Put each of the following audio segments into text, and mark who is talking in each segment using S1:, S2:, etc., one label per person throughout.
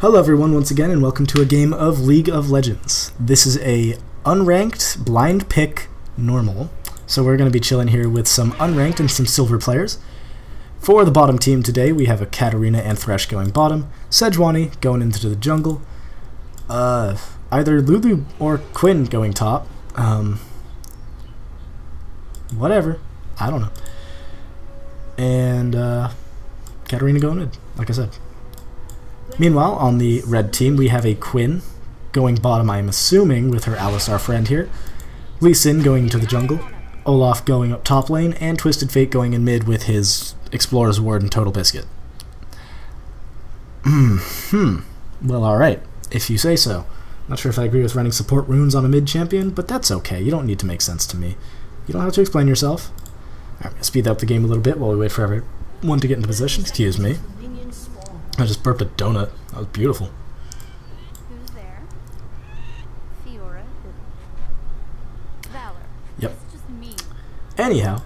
S1: Hello everyone once again and welcome to a game of League of Legends. This is a unranked blind pick normal, so we're going to be chilling here with some unranked and some silver players. For the bottom team today we have a Katarina and Thresh going bottom, Sejuani going into the jungle, either Lulu or Quinn going top, whatever, I don't know, and Katarina going mid, like I said. Meanwhile, on the red team, we have a Quinn going bottom, I am assuming, with her Alistar friend here. Lee Sin going into the jungle, Olaf going up top lane, and Twisted Fate going in mid with his Explorer's Ward and Total Biscuit. Well, alright, if you say so. Not sure if I agree with running support runes on a mid champion, but that's okay. You don't need to make sense to me. You don't have to explain yourself. Alright, we'll speed up the game a little bit while we wait for everyone to get into position. Excuse me. I just burped a donut. That was beautiful.
S2: Who's there? Fiora. Valor.
S1: Yep.
S2: It's just me.
S1: Anyhow,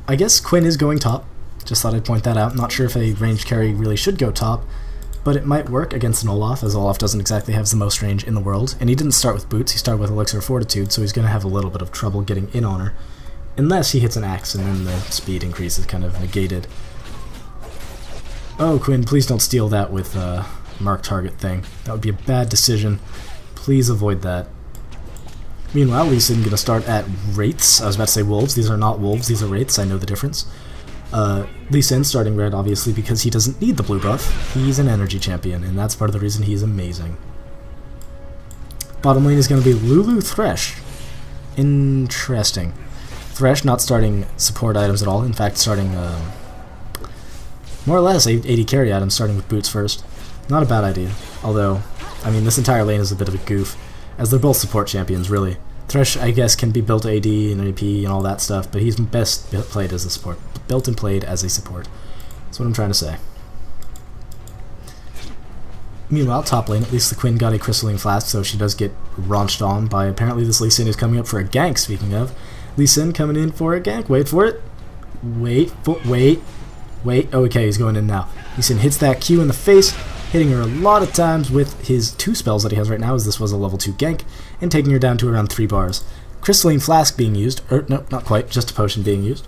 S1: I guess Quinn is going top. Just thought I'd point that out. Not sure if a ranged carry really should go top, but it might work against an Olaf, as Olaf doesn't exactly have the most range in the world. And he didn't start with boots, he started with Elixir of Fortitude, so he's going to have a little bit of trouble getting in on her. Unless he hits an axe and then the speed increase is kind of negated. Oh, Quinn, please don't steal that with mark target thing. That would be a bad decision. Please avoid that. Meanwhile, Lee Sin going to start at Wraiths. I was about to say Wolves. These are not Wolves, these are Wraiths. I know the difference. Lee Sin starting red, obviously, because he doesn't need the blue buff. He's an energy champion, and that's part of the reason he's amazing. Bottom lane is going to be Lulu Thresh. Interesting. Thresh not starting support items at all. In fact, starting... more or less 80 carry items, starting with boots first. Not a bad idea. Although, I mean, this entire lane is a bit of a goof, as they're both support champions, really. Thresh, I guess, can be built AD and AP and all that stuff, but he's best played as a support. Built and played as a support. That's what I'm trying to say. Meanwhile, top lane, at least the Quinn got a Crystalline Flask, so she does get raunched on by apparently this Lee Sin who's coming up for a gank, speaking of. Lee Sin coming in for a gank. Wait for it. Wait, okay, he's going in now. Lee Sin hits that Q in the face, hitting her a lot of times with his 2 spells that he has right now, as this was a level 2 gank, and taking her down to around 3 bars. Crystalline Flask being used, no, not quite, just a potion being used.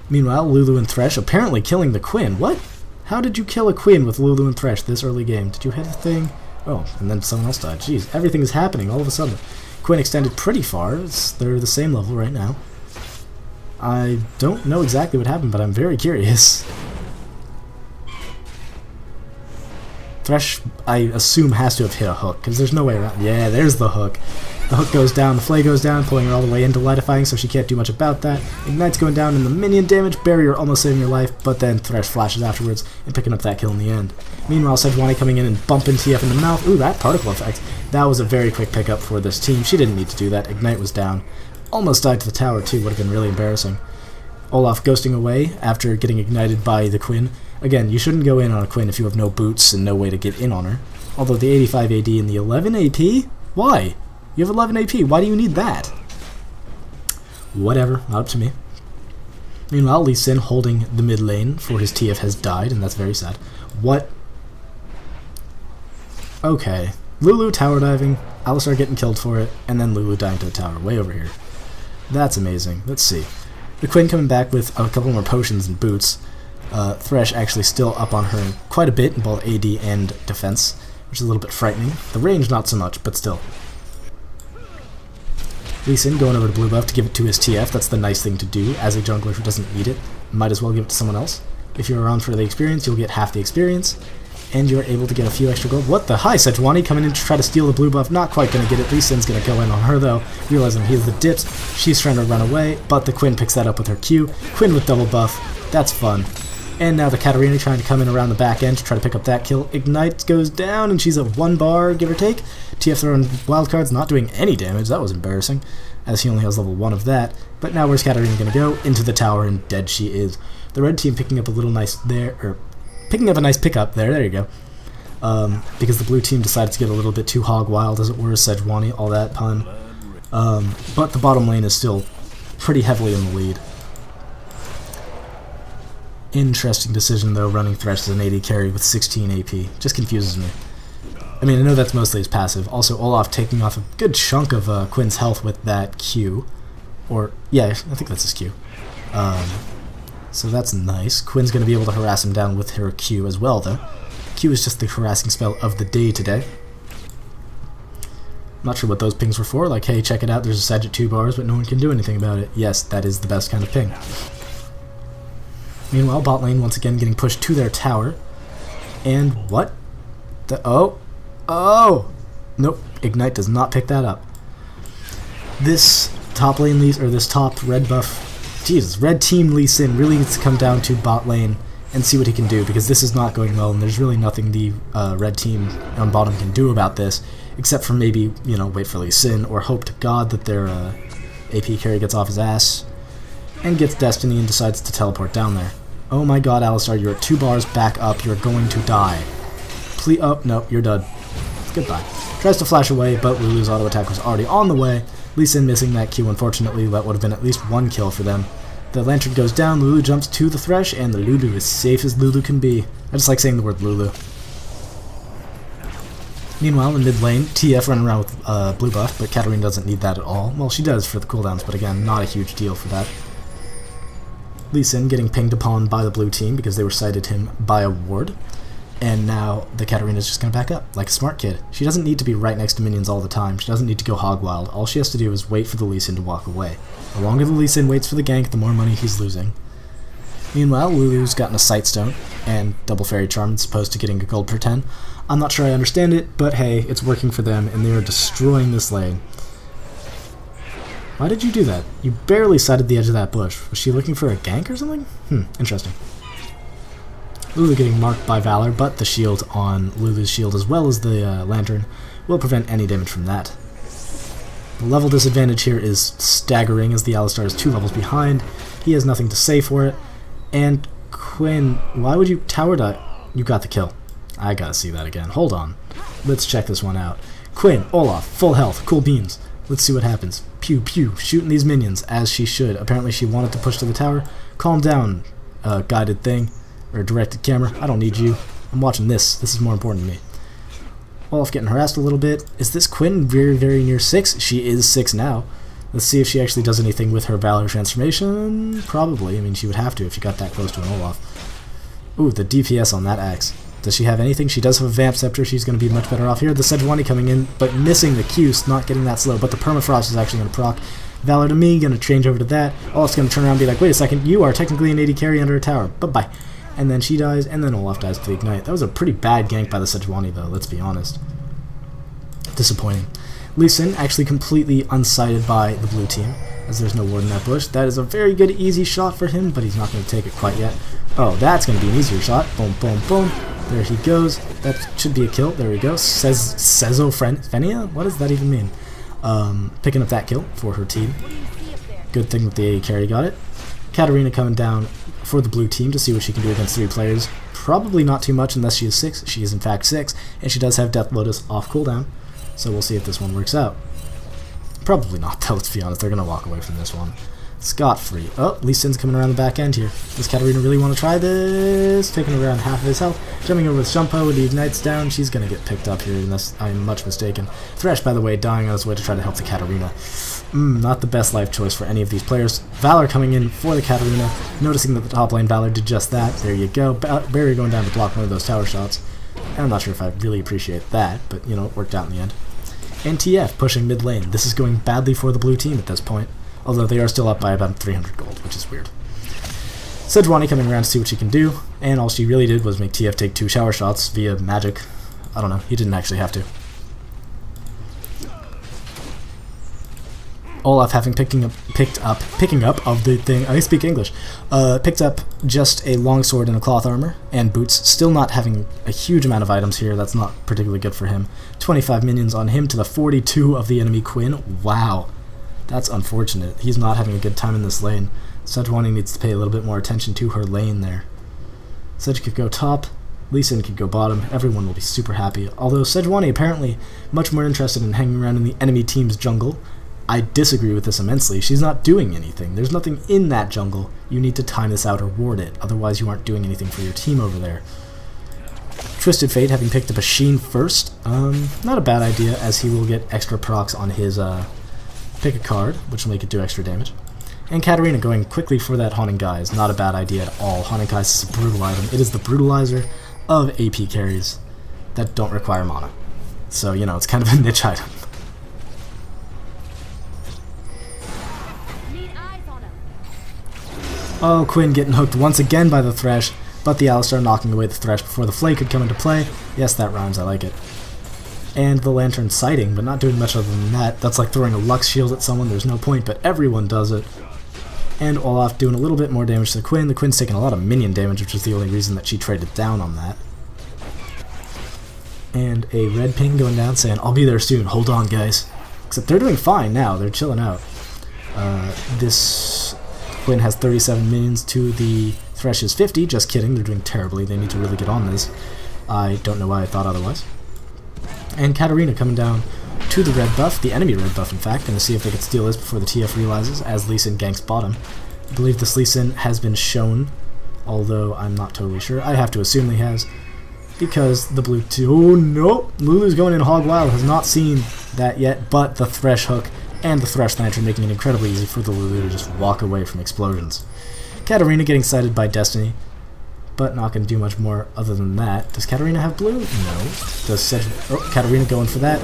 S1: Meanwhile, Lulu and Thresh apparently killing the Quinn. What? How did you kill a Quinn with Lulu and Thresh this early game? Did you hit a thing? Oh, and then someone else died. Jeez, everything is happening all of a sudden. Quinn extended pretty far. They're the same level right now. I don't know exactly what happened, but I'm very curious. Thresh, I assume, has to have hit a hook, because there's no way around. Yeah, there's the hook. The hook goes down, the flay goes down, pulling her all the way into lightifying, so she can't do much about that. Ignite's going down, and the minion damage, barrier almost saving her life, but then Thresh flashes afterwards and picking up that kill in the end. Meanwhile, Sejuani coming in and bumping TF in the mouth. Ooh, that particle effect. That was a very quick pickup for this team. She didn't need to do that. Ignite was down. Almost died to the tower, too. Would have been really embarrassing. Olaf ghosting away after getting ignited by the Quinn. Again, you shouldn't go in on a Quinn if you have no boots and no way to get in on her. Although the 85 AD and the 11 AP? Why? You have 11 AP. Why do you need that? Whatever. Not up to me. Meanwhile, Lee Sin holding the mid lane, for his TF has died, and that's very sad. What? Okay. Lulu tower diving, Alistar getting killed for it, and then Lulu dying to the tower, way over here. That's amazing. Let's see. The Quinn coming back with a couple more potions and boots. Thresh actually still up on her quite a bit in both AD and defense, which is a little bit frightening. The range not so much, but still. Lee Sin going over to blue buff to give it to his TF. That's the nice thing to do as a jungler who doesn't need it. Might as well give it to someone else. If you're around for the experience, you'll get half the experience, and you're able to get a few extra gold. What the? Hi, Sejuani coming in to try to steal the blue buff. Not quite going to get it. Lee Sin's going to go in on her, though, realizing he has the dips. She's trying to run away, but the Quinn picks that up with her Q. Quinn with double buff. That's fun. And now the Katarina trying to come in around the back end to try to pick up that kill. Ignite goes down, and she's at 1 bar, give or take. TF throwing wildcards, not doing any damage. That was embarrassing, as he only has level 1 of that. But now where's Katarina going to go? Into the tower, and dead she is. The red team picking up a little nice there, or picking up a nice pickup there. There you go. Because the blue team decided to get a little bit too hog wild, as it were, Sejuani, all that pun. But the bottom lane is still pretty heavily in the lead. Interesting decision, though, running Thresh as an AD carry with 16 AP. Just confuses me. I mean, I know that's mostly his passive. Also, Olaf taking off a good chunk of Quinn's health with that Q. Or, yeah, I think that's his Q. So that's nice. Quinn's going to be able to harass him down with her Q as well, though. Q is just the harassing spell of the day today. Not sure what those pings were for, like, hey, check it out, there's a Sedge at 2 bars, but no one can do anything about it. Yes, that is the best kind of ping. Meanwhile, bot lane once again getting pushed to their tower. And what? Oh! Nope, Ignite does not pick that up. This top lane this top red buff, Jesus, red team Lee Sin really needs to come down to bot lane and see what he can do, because this is not going well, and there's really nothing the red team on bottom can do about this, except for maybe, you know, wait for Lee Sin, or hope to God that their AP carry gets off his ass, and gets Destiny and decides to teleport down there. Oh my god, Alistar, you're at 2 bars back up, you're going to die. Please, oh, no, you're dead. Goodbye. Tries to flash away, but Lulu's auto attack was already on the way. Lee Sin missing that Q, unfortunately, that would have been at least 1 kill for them. The Lantern goes down, Lulu jumps to the Thresh, and the Lulu is safe as Lulu can be. I just like saying the word Lulu. Meanwhile, in mid lane, TF running around with blue buff, but Katarina doesn't need that at all. Well, she does for the cooldowns, but again, not a huge deal for that. Lee Sin getting pinged upon by the blue team because they were cited him by a ward. And now the Katarina's just going to back up, like a smart kid. She doesn't need to be right next to minions all the time. She doesn't need to go hog wild. All she has to do is wait for the Lee Sin to walk away. The longer the Lee Sin waits for the gank, the more money he's losing. Meanwhile, Lulu's gotten a Sightstone, and Double Fairy Charm is supposed to getting a gold per 10. I'm not sure I understand it, but hey, it's working for them, and they are destroying this lane. Why did you do that? You barely sighted the edge of that bush. Was she looking for a gank or something? Interesting. Lulu getting marked by Valor, but the shield on Lulu's shield as well as the Lantern will prevent any damage from that. The level disadvantage here is staggering as the Alistar is 2 levels behind. He has nothing to say for it. And Quinn, why would you tower die? You got the kill. I gotta see that again. Hold on. Let's check this one out. Quinn, Olaf, full health, cool beans. Let's see what happens. Pew pew, shooting these minions as she should. Apparently she wanted to push to the tower. Calm down, guided thing. Or directed camera. I don't need you. I'm watching this. This is more important to me. Olaf getting harassed a little bit. Is this Quinn very, very near 6? She is 6 now. Let's see if she actually does anything with her Valor transformation. Probably. I mean, she would have to if she got that close to an Olaf. Ooh, the DPS on that axe. Does she have anything? She does have a Vamp Scepter. She's going to be much better off here. The Sejuani coming in, but missing the Q, not getting that slow. But the Permafrost is actually going to proc. Valor to me, going to change over to that. Olaf's going to turn around and be like, wait a second, you are technically an AD carry under a tower. Bye-bye. And then she dies, and then Olaf dies to the Ignite. That was a pretty bad gank by the Sejuani, though, let's be honest. Disappointing. Lee Sin actually completely unsighted by the blue team, as there's no ward in that bush. That is a very good, easy shot for him, but he's not going to take it quite yet. Oh, that's going to be an easier shot. Boom, boom, boom. There he goes. That should be a kill. There we go. Sezofrenia? What does that even mean? Picking up that kill for her team. Good thing that the AD carry got it. Katarina coming down for the blue team to see what she can do against 3 players. Probably not too much unless she is 6. She is in fact 6, and she does have Death Lotus off cooldown. So we'll see if this one works out. Probably not, though, let's be honest. They're going to walk away from this one scot-free. Oh, Lee Sin's coming around the back end here. Does Katarina really want to try this? Taking around half of his health. Jumping over with Shumpo, and he ignites down. She's going to get picked up here, unless I'm much mistaken. Thresh, by the way, dying on his way to try to help the Katarina. Not the best life choice for any of these players. Valor coming in for the Katarina, noticing that the top lane Valor did just that. There you go. Barrier going down to block one of those tower shots. And I'm not sure if I really appreciate that, but, you know, it worked out in the end. And TF pushing mid lane. This is going badly for the blue team at this point, although they are still up by about 300 gold, which is weird. Sejuani coming around to see what she can do, and all she really did was make TF take 2 shower shots via magic. I don't know, he didn't actually have to. Olaf having picking up of the thing, I speak English, picked up just a longsword and a cloth armor, and boots, still not having a huge amount of items here. That's not particularly good for him. 25 minions on him to the 42 of the enemy Quinn. Wow, that's unfortunate. He's not having a good time in this lane. Sejuani needs to pay a little bit more attention to her lane there. Sedge could go top, Lee Sin could go bottom, everyone will be super happy. Although Sejuani apparently much more interested in hanging around in the enemy team's jungle. I disagree with this immensely. She's not doing anything. There's nothing in that jungle. You need to time this out or ward it. Otherwise, you aren't doing anything for your team over there. Twisted Fate, having picked up a Sheen first, not a bad idea, as he will get extra procs on his pick a card, which will make it do extra damage. And Katarina going quickly for that Haunting Guise, not a bad idea at all. Haunting Guise is a brutal item. It is the brutalizer of AP carries that don't require mana. So, you know, it's kind of a niche item. Oh, Quinn getting hooked once again by the Thresh, but the Alistar knocking away the Thresh before the Flay could come into play. Yes, that rhymes, I like it. And the Lantern sighting, but not doing much other than that. That's like throwing a Lux Shield at someone, there's no point, but everyone does it. And Olaf doing a little bit more damage to the Quinn. The Quinn's taking a lot of minion damage, which is the only reason that she traded down on that. And a red ping going down saying, I'll be there soon, hold on guys. Except they're doing fine now, they're chilling out. This Quinn has 37 minions to the Thresh's 50, just kidding, they're doing terribly, they need to really get on this. I don't know why I thought otherwise. And Katarina coming down to the red buff, the enemy red buff in fact, going to see if they can steal this before the TF realizes, as Lee Sin ganks bottom. I believe this Lee Sin has been shown, although I'm not totally sure. I have to assume he has, because the blue team... Oh no! Lulu's going in hog wild, has not seen that yet, but the Thresh hook and the Thresh Lantern making it incredibly easy for the Lulu to just walk away from explosions. Katarina getting sighted by Destiny, but not going to do much more other than that. Does Katarina have blue? No. Does Katarina going for that?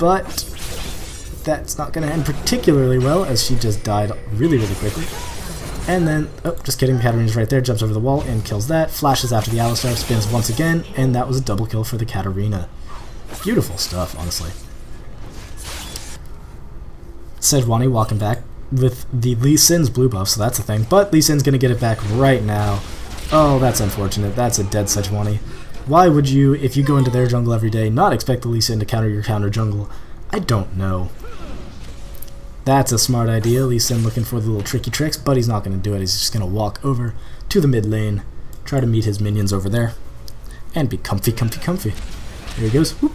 S1: But that's not going to end particularly well, as she just died really, really quickly. And then, oh, just kidding, Katarina's right there, jumps over the wall and kills that, flashes after the Alistar, spins once again, and that was a double kill for the Katarina. Beautiful stuff, honestly. Sejuani walking back with the Lee Sin's blue buff, so that's a thing, but Lee Sin's going to get it back right now. Oh, that's unfortunate. That's a dead Sejuani. Why would you, if you go into their jungle every day, not expect the Lee Sin to counter your counter jungle? I don't know. That's a smart idea. Lee Sin looking for the little tricky tricks, but he's not going to do it. He's just going to walk over to the mid lane, try to meet his minions over there, and be comfy, comfy, comfy. There he goes. Whoop.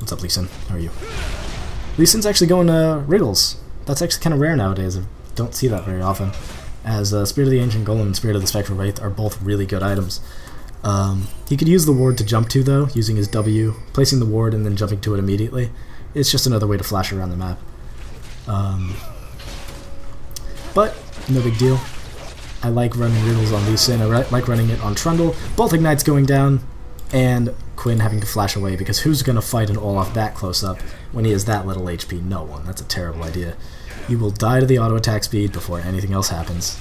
S1: What's up, Lee Sin? How are you? Lee Sin's actually going Riddles. That's actually kind of rare nowadays. I don't see that very often. As Spirit of the Ancient Golem and Spirit of the Spectral Wraith are both really good items. He could use the ward to jump to, though, using his W, placing the ward and then jumping to it immediately. It's just another way to flash around the map. But, no big deal. I like running Riddles on Lee Sin, I like running it on Trundle. Both Ignites going down, and Quinn having to flash away, because who's going to fight an Olaf that close up when he has that little HP? No one. That's a terrible idea. You will die to the auto attack speed before anything else happens.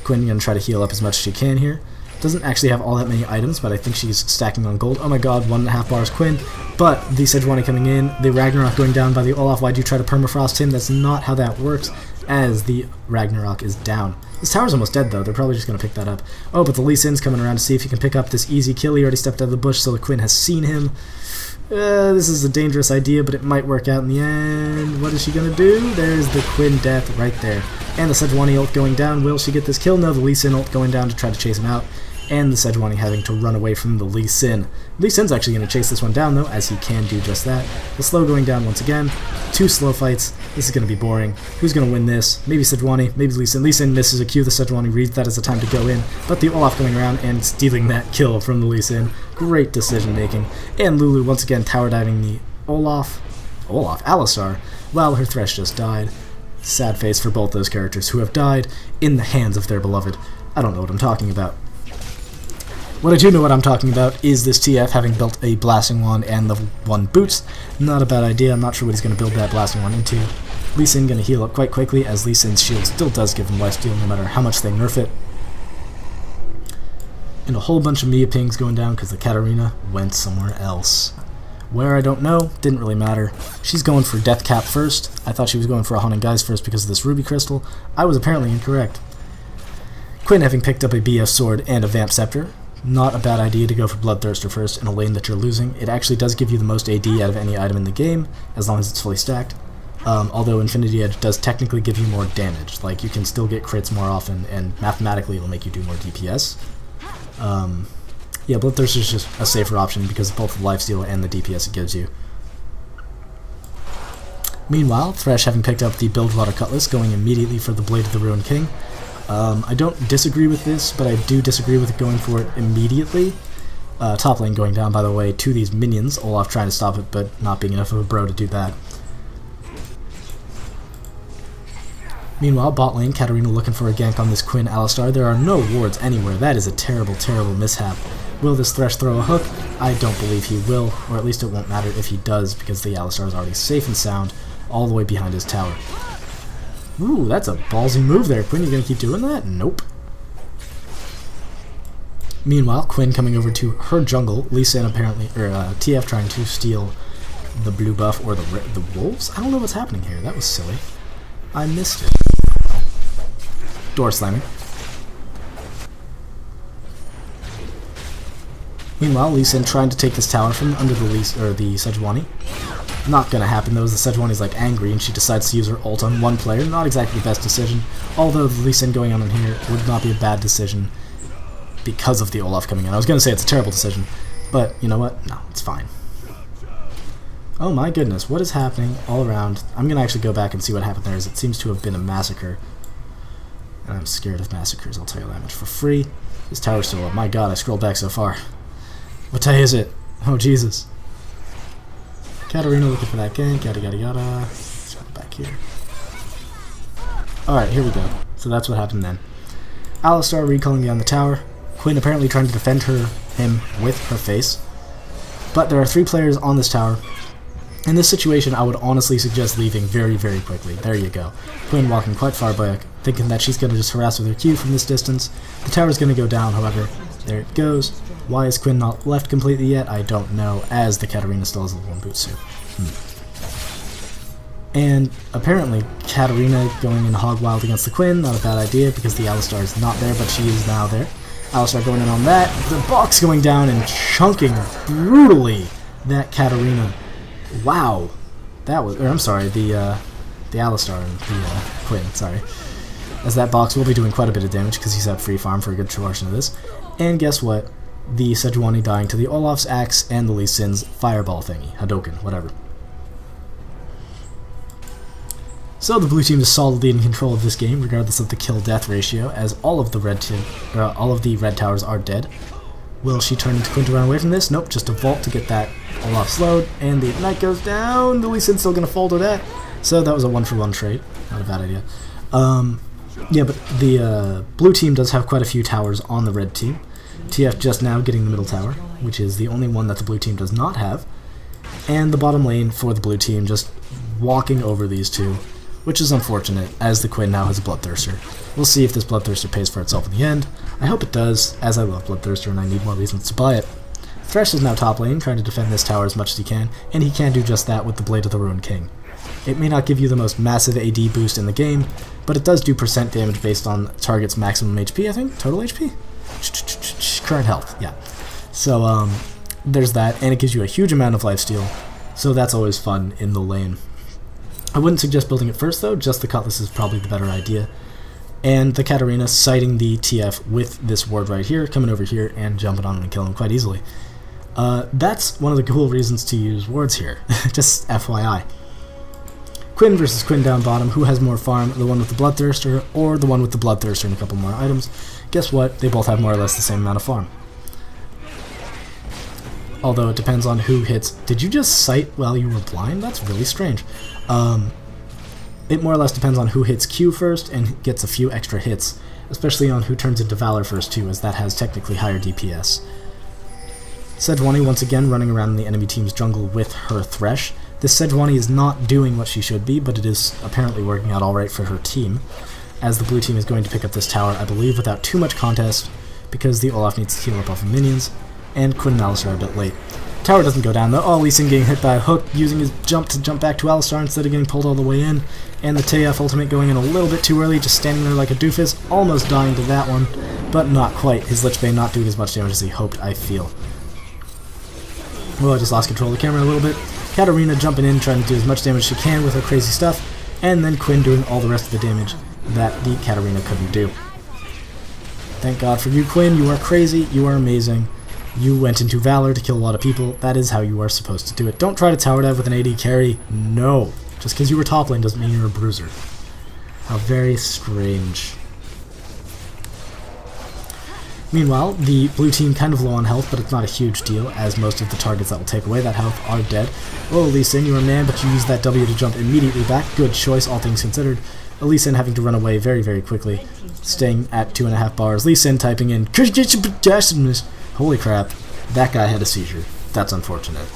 S1: Quinn going to try to heal up as much as she can here. Doesn't actually have all that many items, but I think she's stacking on gold. Oh my god, 1.5 bars Quinn. But the Sejuani coming in, the Ragnarok going down by the Olaf. Why'd you try to permafrost him? That's not how that works, as the Ragnarok is down. This tower's almost dead though, they're probably just going to pick that up. Oh, but the Lee Sin's coming around to see if he can pick up this easy kill. He already stepped out of the bush, so the Quinn has seen him. This is a dangerous idea, but it might work out in the end. What is she going to do? There's the Quinn death right there. And the Sejuani ult going down. Will she get this kill? No, the Lee Sin ult going down to try to chase him out. And the Sejuani having to run away from the Lee Sin. Lee Sin's actually going to chase this one down, though, as he can do just that. The slow going down once again. 2 slow fights. This is going to be boring. Who's going to win this? Maybe Sejuani, maybe Lee Sin. Lee Sin misses a Q. The Sejuani reads that as a time to go in. But the Olaf going around and stealing that kill from the Lee Sin. Great decision making. And Lulu once again tower diving the Alistar, while her Thresh just died. Sad face for both those characters who have died in the hands of their beloved. I don't know what I'm talking about. What I do know what I'm talking about is this TF having built a Blasting Wand and level 1 boots. Not a bad idea. I'm not sure what he's going to build that Blasting Wand into. Lee Sin going to heal up quite quickly, as Lee Sin's shield still does give him lifesteal no matter how much they nerf it. And a whole bunch of Mia pings going down because the Katarina went somewhere else. Where, I don't know. Didn't really matter. She's going for Death Cap first. I thought she was going for a Haunting Guise first because of this Ruby Crystal. I was apparently incorrect. Quinn having picked up a BF Sword and a Vamp Scepter. Not a bad idea to go for Bloodthirster first in a lane that you're losing. It actually does give you the most AD out of any item in the game, as long as it's fully stacked. Although Infinity Edge does technically give you more damage. Like, you can still get crits more often, and mathematically it'll make you do more DPS. Yeah, Bloodthirster is just a safer option because of both the lifesteal and the DPS it gives you. Meanwhile, Thresh, having picked up the Bilgewater Cutlass, going immediately for the Blade of the Ruined King. I don't disagree with this, but I do disagree with going for it immediately. Top lane going down, by the way, to these minions. Olaf trying to stop it, but not being enough of a bro to do that. Meanwhile, bot lane, Katarina looking for a gank on this Quinn Alistar. There are no wards anywhere. That is a terrible, terrible mishap. Will this Thresh throw a hook? I don't believe he will, or at least it won't matter if he does, because the Alistar is already safe and sound all the way behind his tower. Ooh, that's a ballsy move there, Quinn. You gonna keep doing that? Nope. Meanwhile, Quinn coming over to her jungle. Lee Sin apparently, or TF trying to steal the blue buff, or the wolves? I don't know what's happening here. That was silly. I missed it. Door slamming. Meanwhile, Lee Sin trying to take this tower from under the Sejuani. Not gonna happen though, as the Sejuani's like angry and she decides to use her ult on one player. Not exactly the best decision, although the Lee Sin going on in here would not be a bad decision because of the Olaf coming in. I was gonna say it's a terrible decision, but you know what? No, it's fine. Oh my goodness, what is happening all around? I'm gonna actually go back and see what happened there, as it seems to have been a massacre. And I'm scared of massacres, I'll tell you that much for free. This tower's still up. My god, I scrolled back so far. What day is it? Oh Jesus. Katarina looking for that gank, yada yada yada. Let's go back here. Alright, here we go. So that's what happened then. Alistar recalling beyond the tower. Quinn apparently trying to defend him with her face. But there are 3 players on this tower. In this situation, I would honestly suggest leaving very, very quickly. There you go. Quinn walking quite far back, thinking that she's going to just harass with her Q from this distance. The tower's going to go down, however. There it goes. Why is Quinn not left completely yet? I don't know, as the Katarina still has a level 1 boot suit. And apparently, Katarina going in hog wild against the Quinn, not a bad idea, because the Alistar is not there, but she is now there. Alistar going in on that. The box going down and chunking brutally that Katarina. Wow, that was, or I'm sorry, the Alistar and the Quinn, sorry. As that box will be doing quite a bit of damage because he's at free farm for a good portion of this. And guess what? The Sejuani dying to the Olaf's axe and the Lee Sin's fireball thingy, Hadoken, whatever. So the blue team is solidly in control of this game, regardless of the kill-death ratio, as all of the red towers are dead. Will she turn into Quinn to run away from this? Nope, just a vault to get that Olaf slowed, and the Ignite goes down. The Lee Sin's still going to fall to that. So that was a 1-for-1 trade. Not a bad idea. Yeah, but the blue team does have quite a few towers on the red team. TF just now getting the middle tower, which is the only one that the blue team does not have. And the bottom lane for the blue team just walking over these two, which is unfortunate, as the Quinn now has a Bloodthirster. We'll see if this Bloodthirster pays for itself in the end. I hope it does, as I love Bloodthirster and I need more reasons to buy it. Thresh is now top lane, trying to defend this tower as much as he can, and he can do just that with the Blade of the Ruined King. It may not give you the most massive AD boost in the game, but it does do percent damage based on target's maximum HP, I think? Total HP? Current health, yeah. So, there's that, and it gives you a huge amount of lifesteal, so that's always fun in the lane. I wouldn't suggest building it first, though. Just the Cutlass is probably the better idea. And the Katarina sighting the TF with this ward right here, coming over here and jumping on him and killing him quite easily. That's one of the cool reasons to use wards here, just FYI. Quinn versus Quinn down bottom. Who has more farm, the one with the Bloodthirster or the one with the Bloodthirster and a couple more items? Guess what? They both have more or less the same amount of farm. Although it depends on who hits. Did you just sight while you were blind? That's really strange. It more or less depends on who hits Q first and gets a few extra hits, especially on who turns into Valor first too, as that has technically higher DPS. Sejuani once again running around the enemy team's jungle with her Thresh. This Sejuani is not doing what she should be, but it is apparently working out alright for her team, as the blue team is going to pick up this tower, I believe, without too much contest, because the Olaf needs to heal up off of minions, and Quinn and Alistar are a bit late. Tower doesn't go down though. Oh, Lee Sin getting hit by a hook, using his jump to jump back to Alistar instead of getting pulled all the way in. And the TF ultimate going in a little bit too early, just standing there like a doofus, almost dying to that one, but not quite. His Lich Bane not doing as much damage as he hoped, I feel. Well, I just lost control of the camera a little bit. Katarina jumping in, trying to do as much damage as she can with her crazy stuff, and then Quinn doing all the rest of the damage that the Katarina couldn't do. Thank God for you, Quinn. You are crazy. You are amazing. You went into Valor to kill a lot of people. That is how you are supposed to do it. Don't try to tower dive with an AD carry. No. Just because you were top lane doesn't mean you're a bruiser. How very strange. Meanwhile, the blue team kind of low on health, but it's not a huge deal, as most of the targets that will take away that health are dead. Oh, Lee Sin, you're a man, but you use that W to jump immediately back. Good choice, all things considered. Lee Sin having to run away very, very quickly, staying at 2.5 bars. Lee Sin typing in, holy crap, that guy had a seizure. That's unfortunate.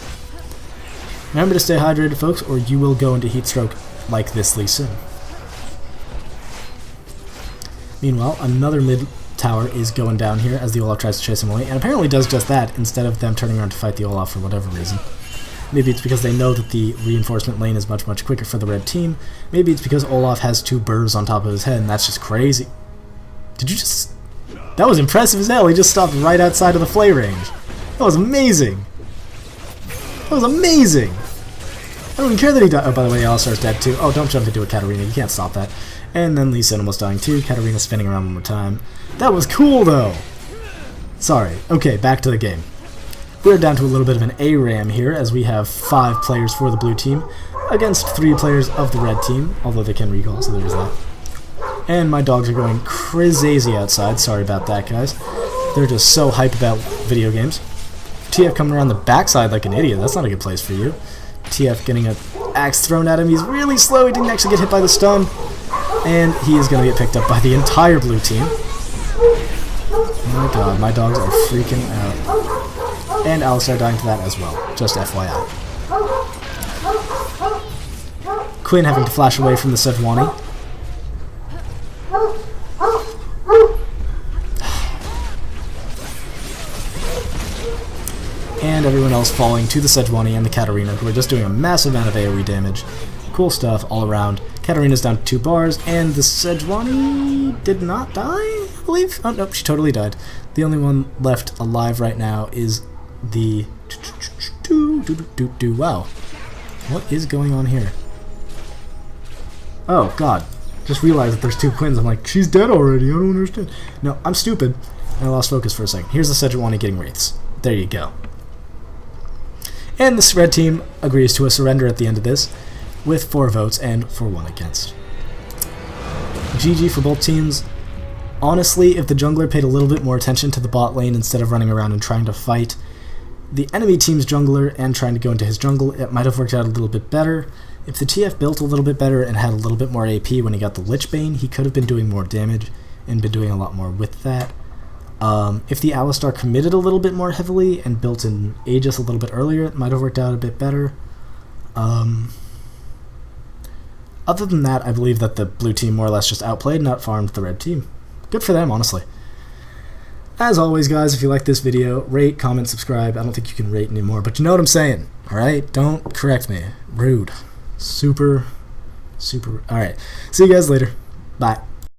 S1: Remember to stay hydrated, folks, or you will go into heat stroke like this Lee Sin. Meanwhile, another mid tower is going down here as the Olaf tries to chase him away, and apparently does just that instead of them turning around to fight the Olaf for whatever reason. Maybe it's because they know that the reinforcement lane is much, much quicker for the red team. Maybe it's because Olaf has 2 burrs on top of his head, and that's just crazy. Did you just... That was impressive as hell. He just stopped right outside of the flay range. That was amazing. That was amazing. I don't even care that he died. Oh, by the way, Alistar's dead too. Oh, don't jump into a Katarina. You can't stop that. And then Lee Sin almost dying too. Katarina spinning around one more time. That was cool, though. Sorry. Okay, back to the game. We're down to a little bit of an ARAM here, as we have 5 players for the blue team against 3 players of the red team, although they can recall, so there's that. And my dogs are going crazy outside. Sorry about that, guys. They're just so hyped about video games. TF coming around the backside like an idiot. That's not a good place for you. TF getting an axe thrown at him. He's really slow. He didn't actually get hit by the stun. And he is going to get picked up by the entire blue team. Oh my god, my dogs are freaking out. And Alistar dying to that as well, just FYI. Quinn having to flash away from the Sejuani. And everyone else falling to the Sejuani and the Katarina, who are just doing a massive amount of AoE damage. Cool stuff all around. Katarina's down to 2 bars, and the Sejuani did not die, I believe? Oh, nope, she totally died. The only one left alive right now is the... Wow. What is going on here? Oh, God. Just realized that there's 2 Quins. I'm like, she's dead already. I don't understand. No, I'm stupid. I lost focus for a second. Here's the Sejuani getting wraiths. There you go. And this red team agrees to a surrender at the end of this, with 4 votes and for 1 against. GG for both teams. Honestly, if the jungler paid a little bit more attention to the bot lane instead of running around and trying to fight the enemy team's jungler and trying to go into his jungle, it might have worked out a little bit better. If the TF built a little bit better and had a little bit more AP when he got the Lich Bane, he could have been doing more damage and been doing a lot more with that. If the Alistar committed a little bit more heavily and built in Aegis a little bit earlier, it might have worked out a bit better. Other than that, I believe that the blue team more or less just outplayed and outfarmed the red team. Good for them, honestly. As always, guys, if you like this video, rate, comment, subscribe. I don't think you can rate anymore, but you know what I'm saying, alright? Don't correct me. Rude. Super. Alright. See you guys later. Bye.